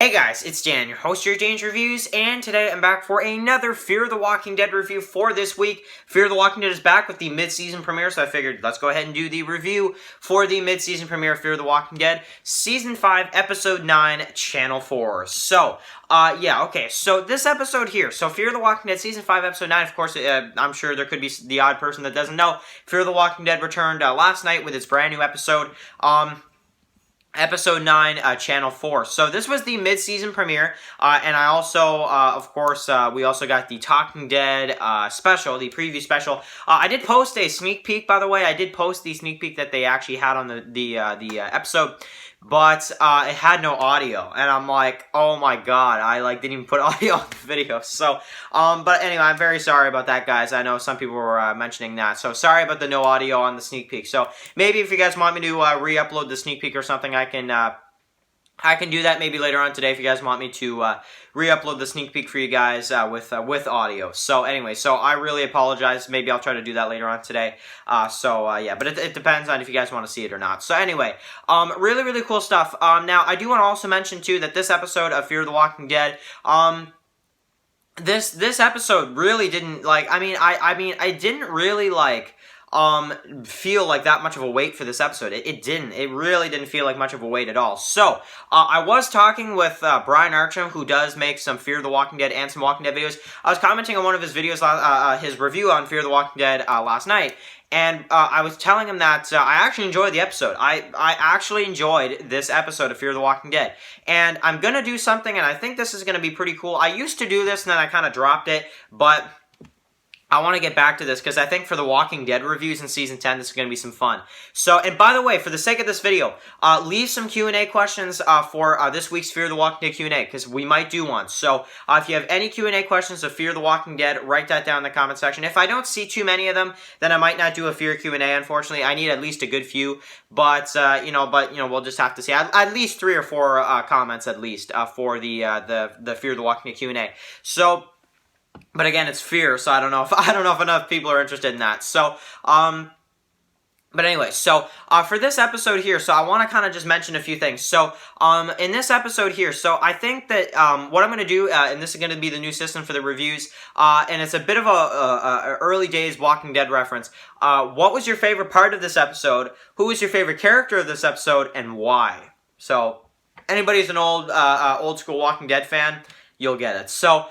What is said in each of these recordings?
Hey guys, it's Dan, your host here at Dan's Reviews, and today I'm back for another Fear the Walking Dead review for this week. Fear the Walking Dead is back with the mid-season premiere, so I figured let's go ahead and do the review for the mid-season premiere of Fear the Walking Dead, Season 5, Episode 9, Channel 4. So, so this episode here, so Fear the Walking Dead Season 5, Episode 9, of course, I'm sure there could be the odd person that doesn't know, Fear the Walking Dead returned last night with its brand new episode, Episode 9, Channel 4. So this was the mid-season premiere, and I also, we also got the Talking Dead special, the preview special. I did post a sneak peek, by the way. I did post the sneak peek that they actually had on the episode, but it had no audio, and I'm like, oh my god, I didn't even put audio on the video. So, but anyway, I'm very sorry about that, guys. I know some people were mentioning that, so sorry about the no audio on the sneak peek. So maybe if you guys want me to re-upload the sneak peek or something, I can do that maybe later on today if you guys want me to re-upload the sneak peek for you guys with audio. So anyway, so I really apologize. Maybe I'll try to do that later on today. But it depends on if you guys want to see it or not. So anyway, really, really cool stuff. Now, I do want to also mention, too, that this episode of Fear the Walking Dead, this episode really didn't, I didn't really, feel like that much of a wait for this episode. It didn't. It really didn't feel like much of a wait at all. So, I was talking with Brian Archam, who does make some Fear the Walking Dead and some Walking Dead videos. I was commenting on one of his videos, his review on Fear the Walking Dead last night, and I was telling him that I actually enjoyed the episode. I actually enjoyed this episode of Fear the Walking Dead. And I'm going to do something, and I think this is going to be pretty cool. I used to do this, and then I kind of dropped it, but I want to get back to this because I think for the Walking Dead reviews in Season 10, this is going to be some fun. So, and by the way, for the sake of this video, leave some Q&A questions for this week's Fear the Walking Dead Q&A because we might do one. So, if you have any Q&A questions of Fear the Walking Dead, write that down in the comment section. If I don't see too many of them, then I might not do a Fear Q&A, unfortunately. I need at least a good few, but we'll just have to see. At least 3 or 4 comments at least for the Fear the Walking Dead Q&A. So, but again, it's Fear, so I don't know if enough people are interested in that. So, but anyway, so for this episode here, so I want to kind of just mention a few things. So, in this episode here, so I think that what I'm going to do, and this is going to be the new system for the reviews, and it's a bit of a early days Walking Dead reference. What was your favorite part of this episode? Who was your favorite character of this episode, and why? So, anybody who's an old school Walking Dead fan, you'll get it. So,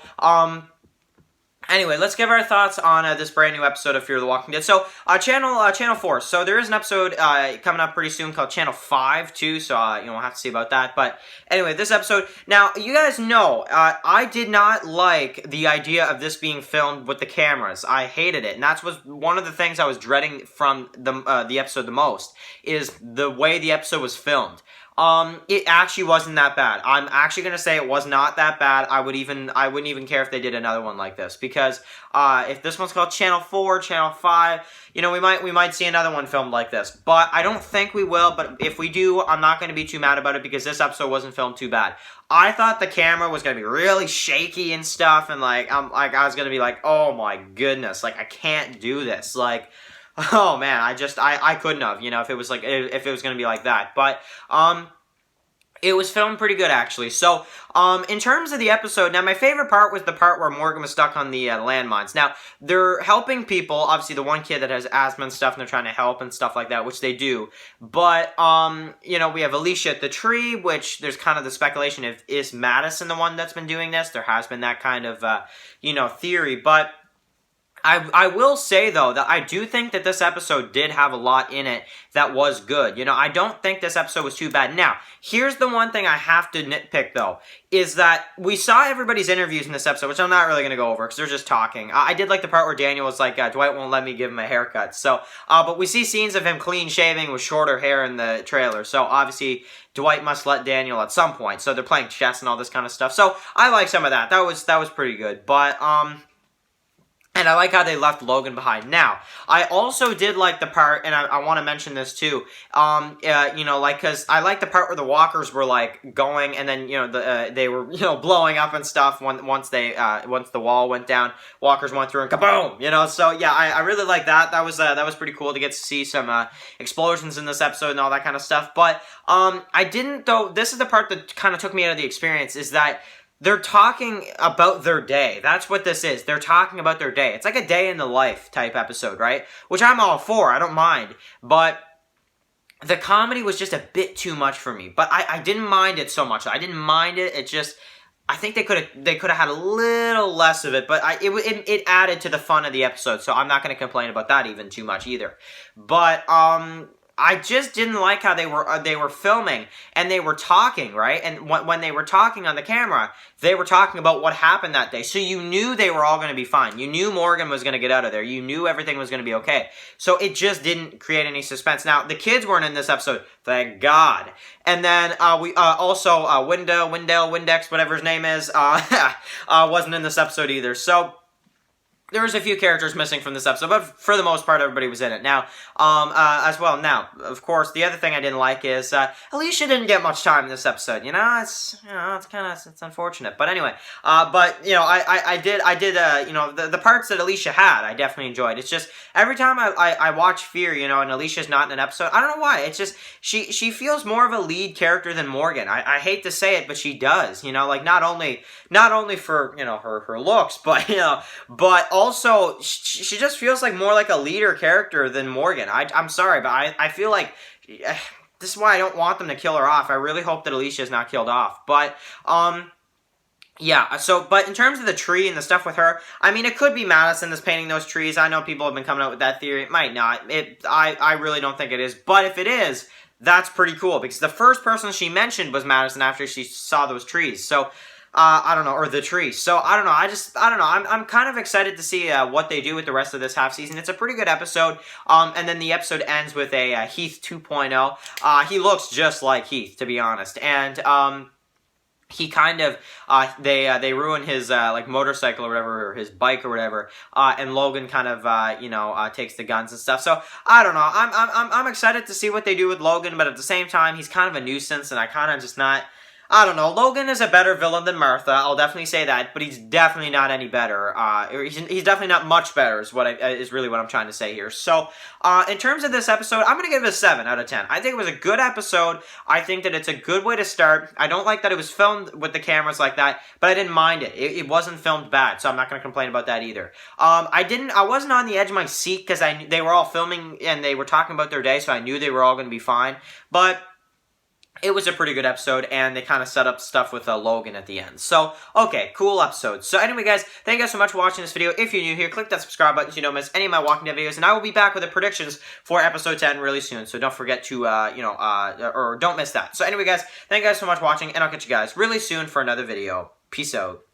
anyway, let's give our thoughts on this brand new episode of Fear the Walking Dead. So, Channel 4. So, there is an episode coming up pretty soon called Channel 5, too. So, we'll have to see about that. But, anyway, this episode. Now, you guys know, I did not like the idea of this being filmed with the cameras. I hated it. And that was one of the things I was dreading from the episode the most, is the way the episode was filmed. It actually wasn't that bad. I'm actually going to say it was not that bad. I wouldn't even care if they did another one like this, because, if this one's called Channel 4, Channel 5, we might see another one filmed like this, but I don't think we will, but if we do, I'm not going to be too mad about it, because this episode wasn't filmed too bad. I thought the camera was going to be really shaky and stuff, and, I was going to be like, oh my goodness, I can't do this, oh man, I couldn't have, if it was if it was going to be like that, but, it was filmed pretty good, actually. So, in terms of the episode, now my favorite part was the part where Morgan was stuck on the landmines. Now, they're helping people, obviously the one kid that has asthma and stuff, and they're trying to help and stuff like that, which they do. But, we have Alicia at the tree, which there's kind of the speculation of, is Madison the one that's been doing this? There has been that kind of, theory, but I will say, though, that I do think that this episode did have a lot in it that was good. I don't think this episode was too bad. Now, here's the one thing I have to nitpick, though, is that we saw everybody's interviews in this episode, which I'm not really going to go over, because they're just talking. I did like the part where Daniel was like, Dwight won't let me give him a haircut. So, but we see scenes of him clean shaving with shorter hair in the trailer. So, obviously, Dwight must let Daniel at some point. So, they're playing chess and all this kind of stuff. So, I like some of that. That was pretty good. But, And I like how they left Logan behind. Now, I also did like the part, and I want to mention this too. You know, like, because I like the part where the walkers were like going, and then they were blowing up and stuff. Once the wall went down, walkers went through and kaboom. So yeah, I really like that. That was pretty cool to get to see some explosions in this episode and all that kind of stuff. But I didn't though. This is the part that kind of took me out of the experience. Is that they're talking about their day. That's what this is. They're talking about their day. It's like a day in the life type episode, right? Which I'm all for. I don't mind. But the comedy was just a bit too much for me. But I didn't mind it so much. I didn't mind it. It just, I think they could have had a little less of it. But it added to the fun of the episode. So I'm not going to complain about that even too much either. But I just didn't like how they were filming and they were talking, right? And when they were talking on the camera, they were talking about what happened that day. So you knew they were all going to be fine. You knew Morgan was going to get out of there. You knew everything was going to be okay. So it just didn't create any suspense. Now, the kids weren't in this episode, thank God. And then we also Windex, whatever his name is, wasn't in this episode either. So there was a few characters missing from this episode, but for the most part, everybody was in it. Now, as well. Now, of course, the other thing I didn't like is Alicia didn't get much time in this episode. It's unfortunate. But anyway, I did the parts that Alicia had, I definitely enjoyed. It's just every time I watch Fear, and Alicia's not in an episode, I don't know why. It's just she feels more of a lead character than Morgan. I hate to say it, but she does. Like not only for her looks, but also, she just feels like more like a leader character than Morgan. I'm sorry, but I feel like this is why I don't want them to kill her off. I really hope that Alicia is not killed off. But, yeah, but in terms of the tree and the stuff with her, I mean, it could be Madison that's painting those trees. I know people have been coming out with that theory. It might not. I really don't think it is. But if it is, that's pretty cool. Because the first person she mentioned was Madison after she saw those trees. So I don't know, or the tree. So, I don't know. I don't know. I'm kind of excited to see what they do with the rest of this half season. It's a pretty good episode. And then the episode ends with a Heath 2.0. He looks just like Heath, to be honest. And he kind of they ruin his motorcycle or whatever, or his bike or whatever, and Logan kind of takes the guns and stuff. So I don't know. I'm excited to see what they do with Logan, but at the same time, he's kind of a nuisance, and I kind of just not. I don't know. Logan is a better villain than Martha. I'll definitely say that, but he's definitely not any better. He's definitely not much better. Is really what I'm trying to say here. So, in terms of this episode, I'm gonna give it a 7 out of 10. I think it was a good episode. I think that it's a good way to start. I don't like that it was filmed with the cameras like that, but I didn't mind it. It wasn't filmed bad, so I'm not gonna complain about that either. I wasn't on the edge of my seat because they were all filming and they were talking about their day, so I knew they were all gonna be fine. But it was a pretty good episode, and they kind of set up stuff with Logan at the end. So, okay, cool episode. So anyway, guys, thank you guys so much for watching this video. If you're new here, click that subscribe button so you don't miss any of my Walking Dead videos, and I will be back with the predictions for episode 10 really soon. So don't forget to, or don't miss that. So anyway, guys, thank you guys so much for watching, and I'll catch you guys really soon for another video. Peace out.